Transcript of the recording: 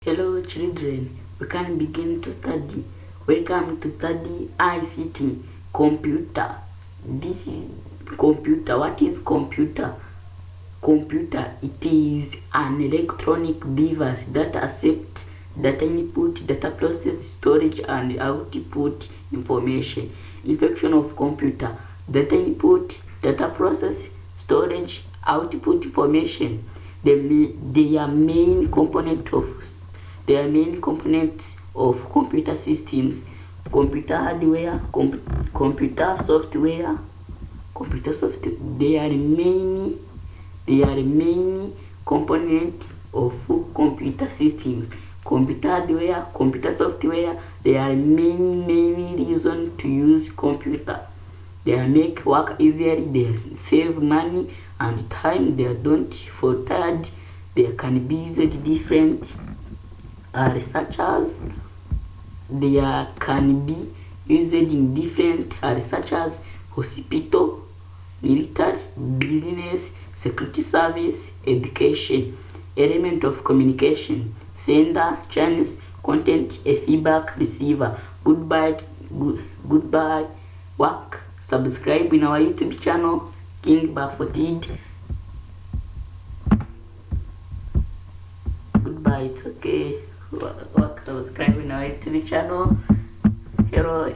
Hello children, we can begin to study. Welcome to study ICT, computer. This is computer. What is computer? Computer, it is an electronic device that accepts data input, data process, storage and output information. Infection of computer, data input, data process, storage, output information. Their main components of computer systems: computer hardware, computer software. They are many components of computer systems. Computer hardware, computer software. There are many reasons to use computer. They make work easier, they save money and time, they don't Fautide. They can be used different researchers. They can be used in different researchers, hospital, military, business, security service, education. Element of communication: sender, channels, content, a feedback, receiver. Goodbye, work. Subscribe in our YouTube channel, King Fautide. Goodbye, it's okay. Work, subscribe in our YouTube channel. Hello.